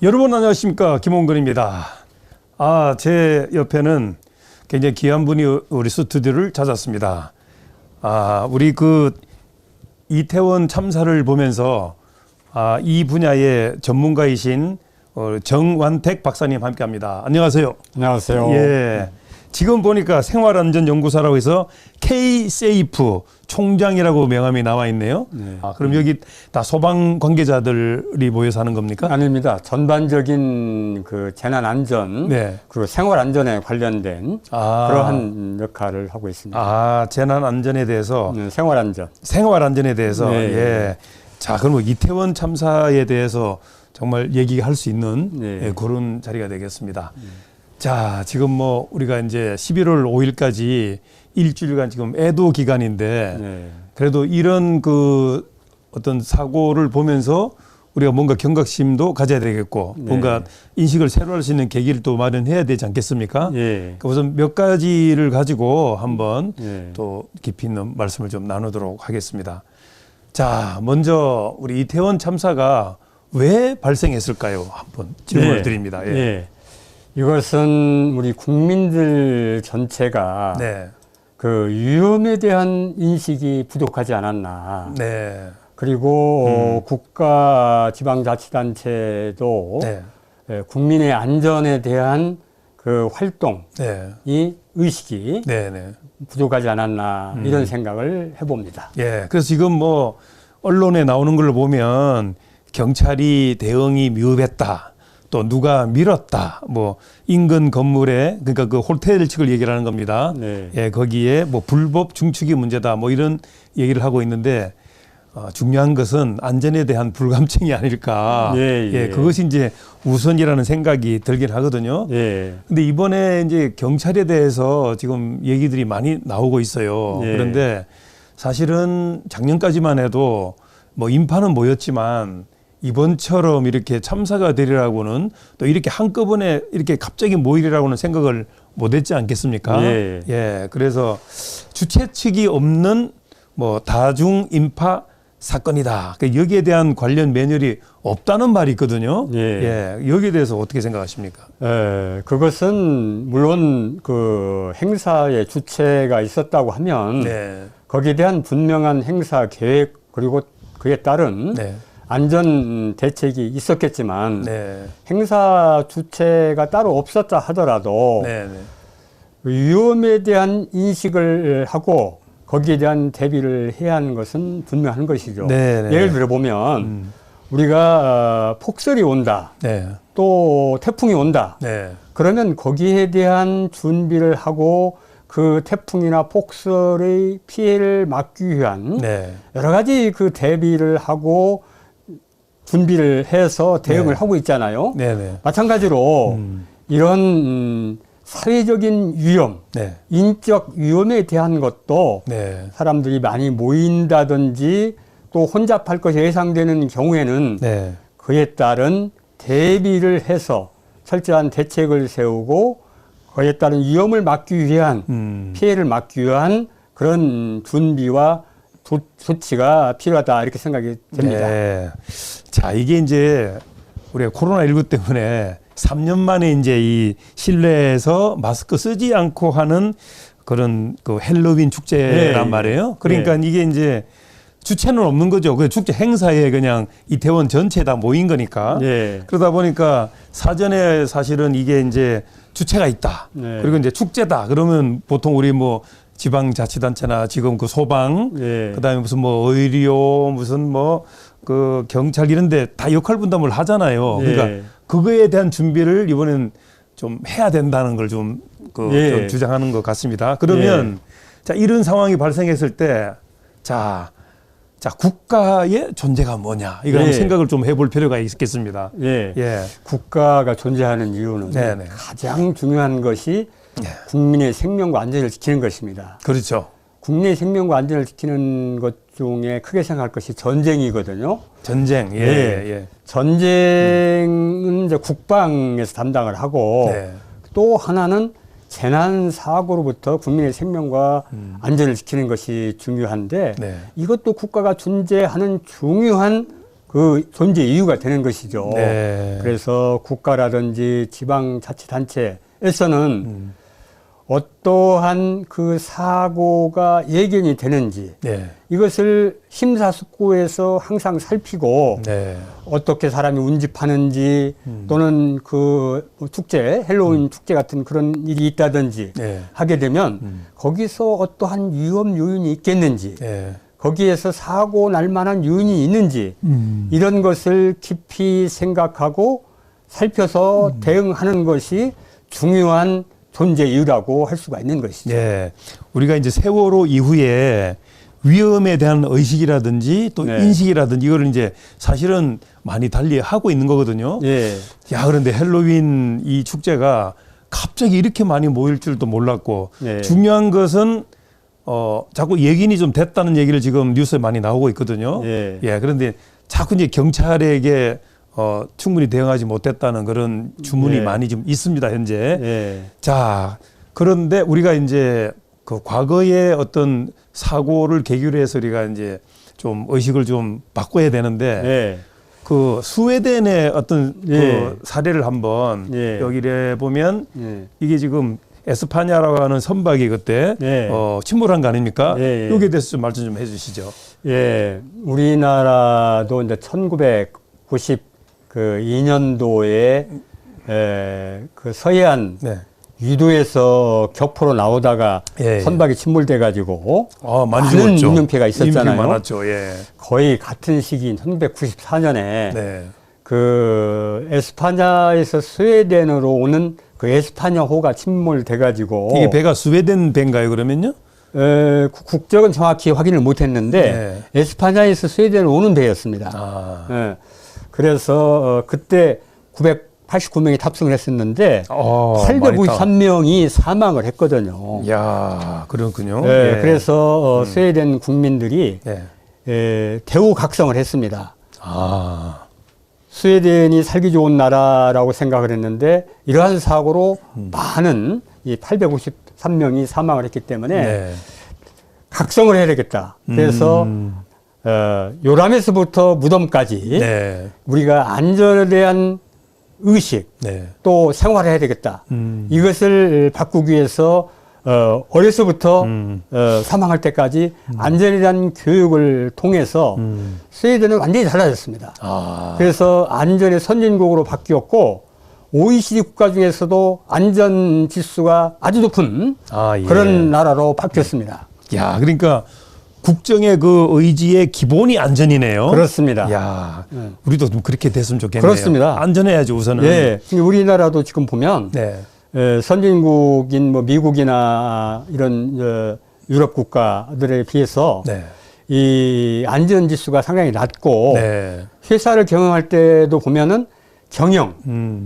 여러분 안녕하십니까, 김홍근입니다. 제 옆에는 굉장히 귀한 분이 우리 스튜디오를 찾았습니다. 우리 이태원 참사를 보면서 이 분야의 전문가이신 정완택 박사님 함께합니다. 안녕하세요. 안녕하세요. 예. 지금 보니까 생활안전연구소라고 해서 K-세이프 총장이라고 명함이 나와 있네요. 네. 그럼 여기 다 소방 관계자들이 모여서 하는 겁니까? 아닙니다. 전반적인 그 재난 안전, 네. 그리고 생활 안전에 관련된 그러한 역할을 하고 있습니다. 재난 안전에 대해서, 생활 안전. 생활 안전에 대해서. 네. 예. 자, 그럼 이태원 참사에 대해서 정말 얘기할 수 있는 네. 그런 자리가 되겠습니다. 자, 지금 우리가 이제 11월 5일까지 일주일간 지금 애도 기간인데, 네. 그래도 이런 어떤 사고를 보면서 우리가 뭔가 경각심도 가져야 되겠고, 네. 뭔가 인식을 새로 할 수 있는 계기를 또 마련해야 되지 않겠습니까? 예. 우선 몇 가지를 가지고 한번 예. 또 깊이 있는 말씀을 좀 나누도록 하겠습니다. 자, 먼저 우리 이태원 참사가 왜 발생했을까요? 한번 질문을 네. 드립니다. 예. 예. 이것은 우리 국민들 전체가 네. 그 위험에 대한 인식이 부족하지 않았나. 네. 그리고 국가 지방자치단체도 네. 국민의 안전에 대한 그 활동이 네. 의식이 네. 네. 부족하지 않았나 이런 생각을 해봅니다. 예. 그래서 지금 언론에 나오는 걸 보면 경찰이 대응이 미흡했다. 또 누가 밀었다. 인근 건물에, 그러니까 그 호텔 측을 얘기를 하는 겁니다. 네. 예, 거기에 불법 중축이 문제다. 이런 얘기를 하고 있는데, 중요한 것은 안전에 대한 불감증이 아닐까. 예. 그것이 이제 우선이라는 생각이 들긴 하거든요. 예. 근데 이번에 이제 경찰에 대해서 지금 얘기들이 많이 나오고 있어요. 예. 그런데 사실은 작년까지만 해도 인파는 모였지만 이번처럼 이렇게 참사가 되리라고는 또 이렇게 한꺼번에 이렇게 갑자기 모이리라고는 생각을 못 했지 않겠습니까? 예. 예. 그래서 주최 측이 없는 다중 인파 사건이다. 여기에 대한 관련 매뉴얼이 없다는 말이 있거든요. 예. 여기에 대해서 어떻게 생각하십니까? 그것은 물론 그 행사의 주체가 있었다고 하면 네. 거기에 대한 분명한 행사 계획 그리고 그에 따른 네. 안전 대책이 있었겠지만 네. 행사 주체가 따로 없었다 하더라도 네. 네. 위험에 대한 인식을 하고 거기에 대한 대비를 해야 하는 것은 분명한 것이죠. 네. 예를 들어 보면 우리가 폭설이 온다. 네. 또 태풍이 온다. 네. 그러면 거기에 대한 준비를 하고 그 태풍이나 폭설의 피해를 막기 위한 네. 여러 가지 그 대비를 하고 준비를 해서 대응을 네. 하고 있잖아요. 네. 마찬가지로 이런 사회적인 위험, 네. 인적 위험에 대한 것도 네. 사람들이 많이 모인다든지 또 혼잡할 것이 예상되는 경우에는 네. 그에 따른 대비를 해서 철저한 대책을 세우고 그에 따른 위험을 막기 위한 피해를 막기 위한 그런 준비와 조치가 필요하다 이렇게 생각이 됩니다. 네. 자, 이게 이제 우리가 코로나19 때문에 3년 만에 이제 이 실내에서 마스크 쓰지 않고 하는 그런 그 헬로윈 축제란 네. 말이에요. 그러니까 이게 이제 주체는 없는 거죠. 그 축제 행사에 그냥 이태원 전체 다 모인 거니까. 네. 그러다 보니까 사전에 사실은 이게 이제 주체가 있다. 네. 그리고 이제 축제다. 그러면 보통 우리 지방자치단체나 지금 그 소방, 네. 그다음에 무슨 의료, 무슨 그 경찰 이런데 다 역할 분담을 하잖아요. 네. 그러니까 그거에 대한 준비를 이번엔 좀 해야 된다는 걸 좀 네. 주장하는 것 같습니다. 그러면 자, 이런 상황이 발생했을 때 자, 국가의 존재가 뭐냐 이거 한번 생각을 좀 해볼 필요가 있겠습니다. 예. 예. 국가가 존재하는 이유는 네네. 가장 중요한 것이 국민의 생명과 안전을 지키는 것입니다. 그렇죠. 국민의 생명과 안전을 지키는 것 중에 크게 생각할 것이 전쟁이거든요. 전쟁. 예. 네. 예. 전쟁은 이제 국방에서 담당을 하고 네. 또 하나는 재난 사고로부터 국민의 생명과 안전을 지키는 것이 중요한데 네. 이것도 국가가 존재하는 중요한 그 존재 이유가 되는 것이죠. 네. 그래서 국가라든지 지방자치단체에서는 어떠한 그 사고가 예견이 되는지 네. 이것을 심사숙고해서 항상 살피고 네. 어떻게 사람이 운집하는지 또는 그 축제, 헬로윈 축제 같은 그런 일이 있다든지 네. 하게 되면 거기서 어떠한 위험 요인이 있겠는지 네. 거기에서 사고 날 만한 요인이 있는지 이런 것을 깊이 생각하고 살펴서 대응하는 것이 중요한 존재 이유라고 할 수가 있는 것이죠. 네. 우리가 이제 세월호 이후에 위험에 대한 의식이라든지 또 네. 인식이라든지 이거를 이제 사실은 많이 달리 하고 있는 거거든요. 예. 야, 그런데 헬로윈 이 축제가 갑자기 이렇게 많이 모일 줄도 몰랐고 네. 중요한 것은 자꾸 예견이 좀 됐다는 얘기를 지금 뉴스에 많이 나오고 있거든요. 예. 그런데 자꾸 이제 경찰에게 충분히 대응하지 못했다는 그런 주문이 예. 많이 좀 있습니다, 현재. 예. 자, 그런데 우리가 이제 그 과거의 어떤 사고를 계기로 해서 우리가 이제 좀 의식을 좀 바꿔야 되는데 예. 그 스웨덴의 어떤 예. 그 사례를 한번 예. 여기에 보면 예. 이게 지금 에스파냐라고 하는 선박이 그때 예. 침몰한 거 아닙니까? 예. 여기에 대해서 좀 말씀 좀 해주시죠. 예. 우리나라도 이제 1992년도에 그 서해안 네. 유도에서 격포로 나오다가 예. 선박이 침몰돼 가지고 많이 많은 죽었죠. 인명피해가 있었잖아요. 인명피해 많았죠. 예. 거의 같은 시기인 1994년에 네. 그 에스파냐에서 스웨덴으로 오는 그 에스파냐호가 침몰돼 가지고 이게 배가 스웨덴 배인가요, 그러면요? 국적은 정확히 확인을 못했는데 에스파냐에서 스웨덴으로 오는 배였습니다. 아. 예. 그래서 그때 989명이 탑승을 했었는데 853명이 사망을 했거든요. 야, 그렇군요. 예. 그래서 스웨덴 국민들이 대우각성을 했습니다. 아. 스웨덴이 살기 좋은 나라라고 생각을 했는데 이러한 사고로 많은 이 853명이 사망을 했기 때문에 네. 각성을 해야 되겠다. 그래서 요람에서부터 무덤까지 네. 우리가 안전에 대한 의식 네. 또 생활을 해야 되겠다. 이것을 바꾸기 위해서 어려서부터 사망할 때까지 안전에 대한 교육을 통해서 스웨덴은 완전히 달라졌습니다. 아. 그래서 안전의 선진국으로 바뀌었고 OECD 국가 중에서도 안전 지수가 아주 높은 예. 그런 나라로 바뀌었습니다. 야, 그러니까 국정의 그 의지의 기본이 안전이네요. 그렇습니다. 야, 우리도 좀 그렇게 됐으면 좋겠네요. 그렇습니다. 안전해야지 우선은. 예. 우리나라도 지금 보면 네. 선진국인 뭐 미국이나 이런 유럽 국가들에 비해서 네. 이 안전 지수가 상당히 낮고 네. 회사를 경영할 때도 보면은 경영,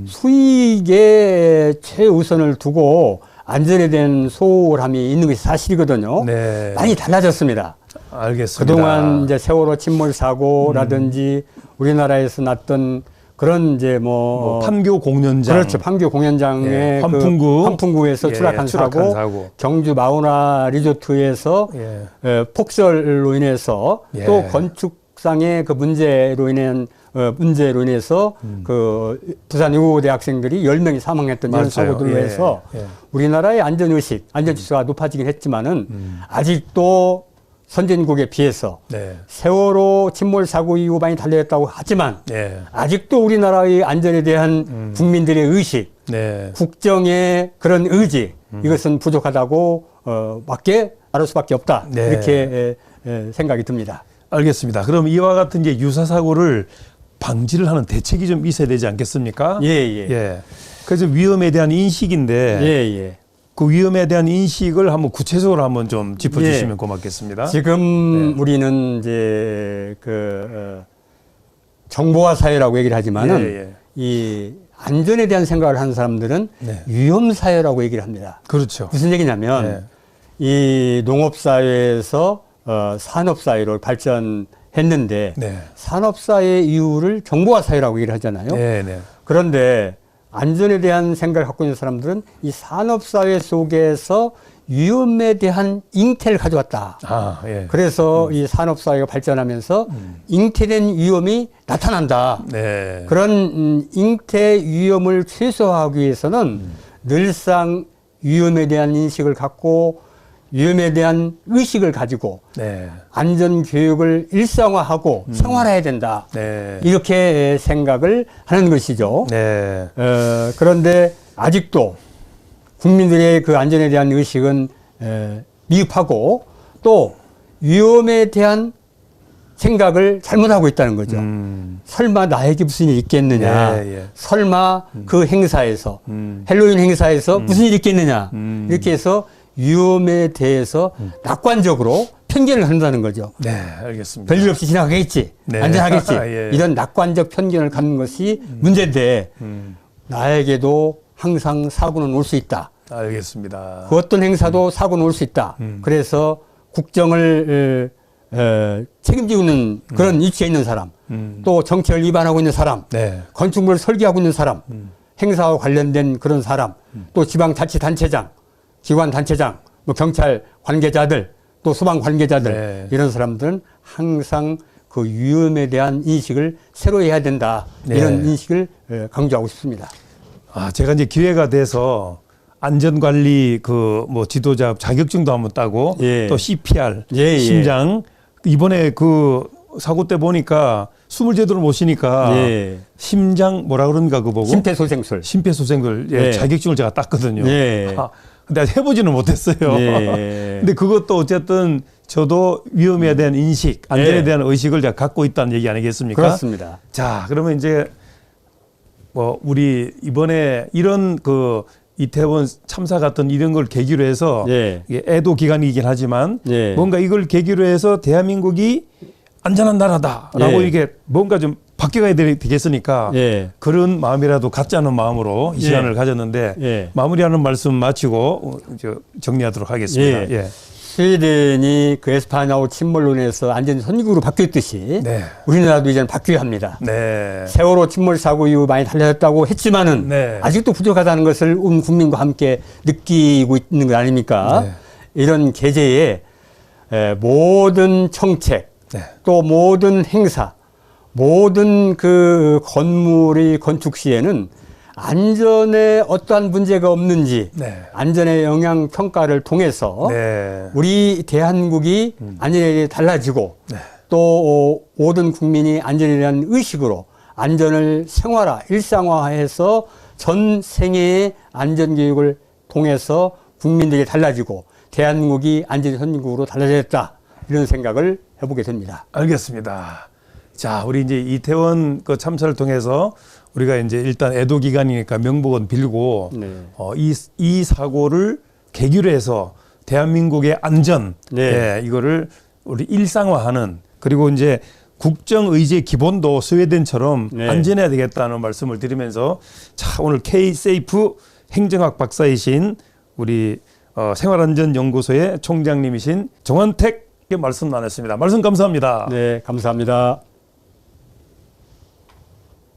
수익에 최우선을 두고 안전에 대한 소홀함이 있는 것이 사실이거든요. 네. 많이 달라졌습니다. 알겠습니다. 그동안 이제 세월호 침몰 사고라든지 우리나라에서 났던 그런 이제 뭐 판교 공연장. 그렇죠. 판교 공연장의 예, 환풍구에서 추락한 사고, 경주 마우나 리조트에서 폭설로 인해서 또 건축상의 그 문제로 인해서 그 부산 의고 대학생들이 10명이 사망했던 이런 사고들로 해서 우리나라의 안전의식, 안전지수가 높아지긴 했지만은 아직도 선진국에 비해서 세월호 침몰 사고 이후 많이 달라졌다고 하지만 아직도 우리나라의 안전에 대한 국민들의 의식, 국정의 그런 의지 이것은 부족하다고 밖에 말할 수밖에 없다. 이렇게 생각이 듭니다. 알겠습니다. 그럼 이와 같은 이제 유사 사고를 방지를 하는 대책이 좀 있어야 되지 않겠습니까? 그래서 위험에 대한 인식인데 그 위험에 대한 인식을 한번 구체적으로 한번 좀 짚어주시면 고맙겠습니다. 지금 우리는 이제 정보화 사회라고 얘기를 하지만은 이 안전에 대한 생각을 하는 사람들은 위험 사회라고 얘기를 합니다. 그렇죠. 무슨 얘기냐면 이 농업 사회에서 산업 사회로 발전했는데 산업 사회 이후를 정보화 사회라고 얘기를 하잖아요. 그런데 안전에 대한 생각을 갖고 있는 사람들은 이 산업사회 속에서 위험에 대한 잉태를 가져왔다. 아, 예. 그래서 이 산업사회가 발전하면서 잉태된 위험이 나타난다. 네. 그런 잉태 위험을 최소화하기 위해서는 늘상 위험에 대한 인식을 갖고 위험에 대한 의식을 가지고 네. 안전교육을 일상화하고 생활해야 된다. 네. 이렇게 생각을 하는 것이죠. 네. 그런데 아직도 국민들의 그 안전에 대한 의식은 미흡하고 또 위험에 대한 생각을 잘못하고 있다는 거죠. 설마 나에게 무슨 일이 있겠느냐. 예, 예. 설마 그 행사에서 헬로윈 행사에서 무슨 일이 있겠느냐. 이렇게 해서 위험에 대해서 낙관적으로 편견을 한다는 거죠. 네, 알겠습니다. 별일 없이 지나가겠지. 네. 안전하겠지. 예. 이런 낙관적 편견을 갖는 것이 문제인데 나에게도 항상 사고는 올 수 있다. 알겠습니다. 그 어떤 행사도 사고는 올 수 있다. 그래서 국정을 책임지고 있는 그런 위치에 있는 사람, 또 정책을 위반하고 있는 사람, 네. 건축물을 설계하고 있는 사람, 행사와 관련된 그런 사람, 또 지방자치단체장, 기관단체장, 뭐 경찰 관계자들, 또 소방 관계자들, 네. 이런 사람들은 항상 그 위험에 대한 인식을 새로 해야 된다. 네. 이런 인식을 강조하고 싶습니다. 아, 제가 이제 기회가 돼서 안전관리 그 뭐 지도자 자격증도 한번 따고 예. 또 CPR, 예. 심장 이번에 그 사고 때 보니까 숨을 제대로 못 쉬니까 예. 심장 뭐라 그런가 그거 보고 심폐소생술. 심폐소생술 예, 예. 자격증을 제가 땄거든요. 예. 아, 근데 해보지는 못했어요. 예. 근데 그것도 어쨌든 저도 위험에 대한 인식, 안전에 예. 대한 의식을 제가 갖고 있다는 얘기 아니겠습니까? 그렇습니다. 자, 그러면 이제 뭐 우리 이번에 이런 그 이태원 참사 같은 이런 걸 계기로 해서 예. 이게 애도 기간이긴 하지만 예. 뭔가 이걸 계기로 해서 대한민국이 안전한 나라다라고 예. 이게 뭔가 좀 바뀌어가야 되겠으니까 예. 그런 마음이라도 갖지 않은 마음으로 이 예. 시간을 가졌는데 예. 마무리하는 말씀 마치고 정리하도록 하겠습니다. 예. 예. 스웨덴이 그 에스파냐오 침몰론에서 안전 선진국으로 바뀌었듯이 네. 우리나라도 이제는 바뀌어야 합니다. 네. 세월호 침몰 사고 이후 많이 달라졌다고 했지만은 네. 아직도 부족하다는 것을 온 국민과 함께 느끼고 있는 것 아닙니까? 네. 이런 계제에 모든 정책, 네. 또 모든 행사, 모든 그 건물의 건축 시에는 안전에 어떠한 문제가 없는지 네. 안전의 영향 평가를 통해서 네. 우리 대한민국이 안전에 대해 달라지고 네. 또 모든 국민이 안전에 대한 의식으로 안전을 생활화, 일상화해서 전 생애의 안전교육을 통해서 국민들이 달라지고 대한민국이 안전 선진국으로 달라졌다. 이런 생각을 해보게 됩니다. 알겠습니다. 자, 우리 이제 이태원 그 참사를 통해서 우리가 이제 일단 애도 기간이니까 명복은 빌고 네. 이 사고를 계기로 해서 대한민국의 안전, 네. 예, 이거를 우리 일상화하는 그리고 이제 국정 의지의 기본도 스웨덴처럼 네. 안전해야 되겠다는 말씀을 드리면서 자, 오늘 K-세이프 행정학 박사이신 우리 생활안전연구소의 총장님이신 정원택 말씀 나눴습니다. 말씀 감사합니다. 네, 감사합니다.